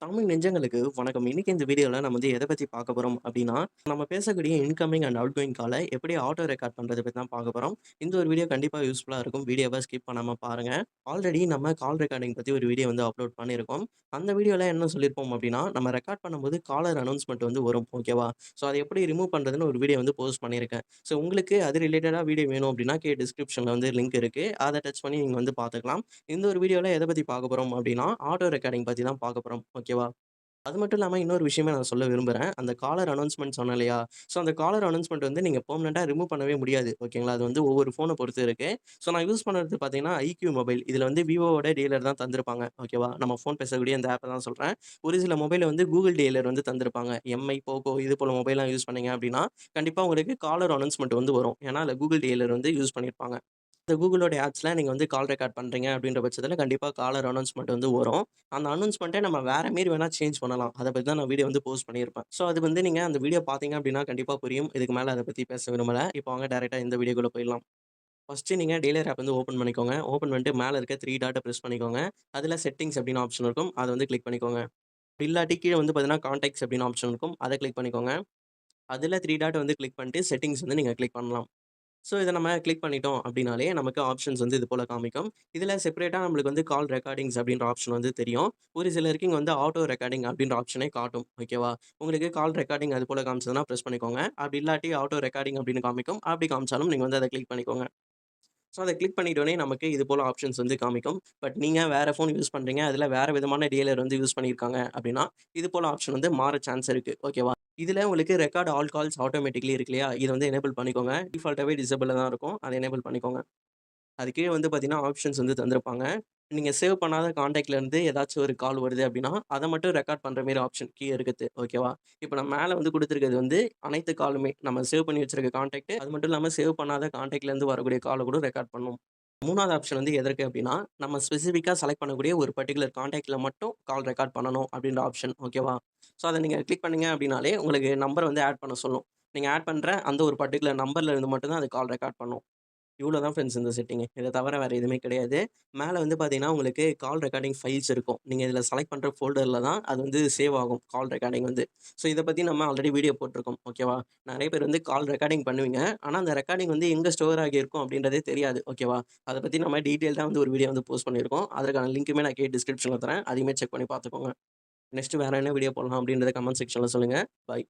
தமிழ் நெஞ்சங்களுக்கு வணக்கம். இன்னைக்கு இந்த வீடியோல நம்ம வந்து எத பத்தி பார்க்க போறோம் அப்டின்னா, நம்ம பேசக்கூடிய இன்கமிங் அண்ட் அவுட்கோயிங் கால எப்படி ஆட்டோ ரெக்கார்ட் பண்றத பத்தி தான் பார்க்க போறோம். இந்த ஒரு வீடியோ கண்டிப்பா யூஸ்ஃபுல்லா இருக்கும். வீடியோவ ஸ்கிப் பண்ணாம பாருங்க. ஆல்ரெடி நம்ம கால் ரெக்கார்டிங் பத்தி ஒரு வீடியோ வந்து அப்லோட் பண்ணியிருக்கோம். அந்த வீடியோல என்ன சொல்லியிருப்போம் அப்டின்னா, நம்ம ரெக்கார்ட் பண்ணும்போது காலர் அனவுன்ஸ்மென்ட் வந்து வரும். ஓகேவா? ஸோ அத எப்படி ரிமூவ் பண்றதுன்னு ஒரு வீடியோ வந்து போஸ்ட் பண்ணியிருக்கேன். ஸோ உங்களுக்கு அது ரிலேட்டடா வீடியோ வேணும் அப்டின்னா, டிஸ்கிரிப்ஷன்ல வந்து லிங்க் இருக்கு. அத டச் பண்ணி நீங்க வந்து பார்த்துக்கலாம். இந்த ஒரு வீடியோல எத பத்தி பார்க்க போறோம் அப்டின்னா, ஆட்டோ ரெக்கார்டிங் பத்தி தான் பார்க்க போறோம். ஓகேவா? அது மட்டும் இல்லாம இன்னொரு விஷயமே நான் சொல்ல விரும்புறேன். அந்த காலர் அனவுன்ஸ்மென்ட் சொன்னேன் இல்லையா? ஸோ அந்த காலர் அனவுன்ஸ்மென்ட் வந்து நீங்க பெர்மனன்ட்டா ரிமூவ் பண்ணவே முடியாது. ஓகேங்களா? அது வந்து ஒவ்வொரு ஃபோன பொறுத்து இருக்கு. ஸோ நான் யூஸ் பண்ணது பார்த்தீங்கன்னா, ஐக்யூ மொபைல். இதுல வந்து விவோவோட டீலர் தான் தந்திருப்பாங்க. ஓகேவா? நம்ம ஃபோன் பேசக்கூடிய இந்த ஆப்ப தான் சொல்றேன். ஒரு சில மொபைல வந்து கூகுள் டீலர் வந்து தந்திருப்பாங்க. எம்ஐ, போகோ இது போல மொபைல்லாம் யூஸ் பண்ணீங்க அப்டின்னா, கண்டிப்பா உங்களுக்கு காலர் அனவுன்ஸ்மென்ட் வந்து வரும். ஏன்னா, அதுல கூகுள் டீலர் வந்து யூஸ் பண்ணியிருப்பாங்க. இந்த கூகுளோட ஆப்ஸ்ல நீங்க வந்து கால் ரெக்கார்ட் பண்றீங்க அப்படின்ற பட்சத்தில கண்டிப்பா காலர் அனவுன்ஸ்மென்ட் வந்து வரும். அந்த அனவுன்ஸ்மென்ட்ட நம்ம வேற மாரி வேணா சேஞ்ச் பண்ணலாம். அத பத்தி தான் நான் வீடியோ வந்து போஸ்ட் பண்ணியிருப்பேன். ஸோ அது வந்து நீங்க அந்த வீடியோ பார்த்தீங்க அப்படின்னா கண்டிப்பா புரியும். இதுக்கு மேல அத பத்தி பேச விரும்பல. இப்போ வாங்க டைரக்ட்டா இந்த வீடியோக்குள்ள போயிடலாம். ஃபர்ஸ்ட்டு நீங்க டெய்லர் ஆப் வந்து ஓப்பன் பண்ணிக்கோங்க. ஓப்பன் பண்ணிட்டு மேல இருக்க 3 டாட்ட பிரஸ் பண்ணிக்கோங்க. அதில செட்டிங்ஸ் அப்படின்னு ஆப்ஷன் இருக்கும். அத வந்து கிளிக் பண்ணிக்கோங்க. இல்லாட்டி கீழ வந்து பார்த்தீங்கன்னா கான்டாக்ட்ஸ் அப்படின்னு ஆப்ஷன் இருக்கும். அத கிளிக் பண்ணிக்கோங்க. அதில 3 டாட் வந்து கிளிக் பண்ணிட்டு செட்டிங்ஸ் வந்து நீங்க கிளிக் பண்ணலாம். ஸோ, இத நம்ம கிளிக் பண்ணிட்டோம் அப்டின்னாலே, நமக்கு ஆப்ஷன்ஸ் வந்து இது போல காமிக்கும். இதுல செப்பரேட்டா நம்மளுக்கு வந்து கால் ரெக்கார்டிங்ஸ் அப்டின்ற ஆப்ஷன் வந்து தெரியும். ஒரு சிலருக்கு இங்க வந்து ஆட்டோ ரெக்கார்டிங் அப்டின்ற ஆப்ஷனே காட்டும். ஓகேவா? உங்களுக்கு கால் ரெக்கார்டிங் அது போல காமிச்சதுன்னா பிரஸ் பண்ணிக்கோங்க. அப்டி இல்லாட்டி ஆட்டோ ரெக்கார்டிங் அப்டின்னு காமிக்கும். அப்டி காமிச்சாலும் நீங்க வந்து அத கிளிக் பண்ணிக்கோங்க. ஸோ, அத கிளிக் பண்ணிட்டோனே நமக்கு இது போல ஆப்ஷன்ஸ் வந்து காமிக்கும். பட் நீங்க வேற ஃபோன் யூஸ் பண்றீங்க. அதுல வேற விதமான டீலர் வந்து யூஸ் பண்ணியிருக்காங்க அப்டின்னா, இது போல ஆப்ஷன் வந்து மாற சான்ஸ் இருக்கு. ஓகேவா? இதுல உங்களுக்கு ரெக்கார்ட் ஆல் கால்ஸ் ஆட்டோமேட்டிக்லி இருக்கு இல்லையா? இத வந்து எனேபிள் பண்ணிக்கோங்க. டிஃபால்ட்டாவே டிசேபிள்ல தான் இருக்கும். அத எனேபிள் பண்ணிக்கோங்க. அது கீழ வந்து பார்த்தீங்கன்னா, ஆப்ஷன்ஸ் வந்து தந்திருப்பாங்க. நீங்க சேவ் பண்ணாத கான்டாக்ட்ல இருந்து ஏதாச்சும் ஒரு கால் வருது அப்டின்னா, அத மட்டும் ரெக்கார்ட் பண்ற மாரி ஆப்ஷன் கீழ இருக்குது. ஓகேவா? இப்ப நான் மேல வந்து குடுத்திருக்கிறது வந்து அனைத்து காலுமே. நம்ம சேவ் பண்ணி வச்சிருக்க கான்டாக்ட், அது மட்டும் இல்லாம சேவ் பண்ணாத கான்டாக்ட்ல இருந்து வரக்கூடிய கால கூட ரெக்கார்ட் பண்ணும். 3வது ஆப்ஷன் வந்து எதற்கு அப்டின்னா, நம்ம ஸ்பெசிஃபிக்கா செலக்ட் பண்ணக்கூடிய ஒரு பர்ட்டிகுலர் கான்டாக்ட்ல மட்டும் கால் ரெக்கார்ட் பண்ணணும் அப்டின்ற ஆப்ஷன். ஓகேவா? ஸோ அத நீங்க கிளிக் பண்ணீங்க அப்டின்னாலே, உங்களுக்கு நம்பர் வந்து ஆட் பண்ண சொல்லும். நீங்க ஆட் பண்ற அந்த ஒரு பர்ட்டிகுலர் நம்பர்ல இருந்து மட்டும் தான் அது கால் ரெக்கார்ட் பண்ணும். இவ்வளோ தான் ஃப்ரெண்ட்ஸ் இந்த செட்டிங்கு. இத தவிர வேற எதுவுமே கிடையாது. மேல வந்து பார்த்தீங்கன்னா, உங்களுக்கு கால் ரெக்கார்டிங் ஃபைல்ஸ் இருக்கும். நீங்க இதில செலக்ட் பண்ற ஃபோல்டர்ல தான் அது வந்து சேவ் ஆகும். கால் ரெக்கார்டிங் வந்து. ஸோ இத பத்தி நம்ம ஆல்ரெடி வீடியோ போட்டுருக்கோம். ஓகேவா? நெறைய பேர் வந்து கால் ரெக்கார்டிங் பண்ணுவீங்க. ஆனா, அந்த ரெக்கார்டிங் வந்து எங்க ஸ்டோர் ஆகியிருக்கும் அப்படின்றதே தெரியாது. ஓகேவா? அத பத்தி நம்ம டீட்டெயில்டா வந்து ஒரு வீடியோ வந்து போஸ்ட் பண்ணியிருக்கோம். அதற்கான லிங்க்குமே நான் டிஸ்கிரிப்ஷன்ல தரேன். அதையுமே செக் பண்ணி பார்த்துக்கோங்க. நெக்ஸ்ட் வேற என்ன வீடியோ போடலாம் அப்படின்றத கமெண்ட் செக்ஷன்ல சொல்லுங்க. பாய்.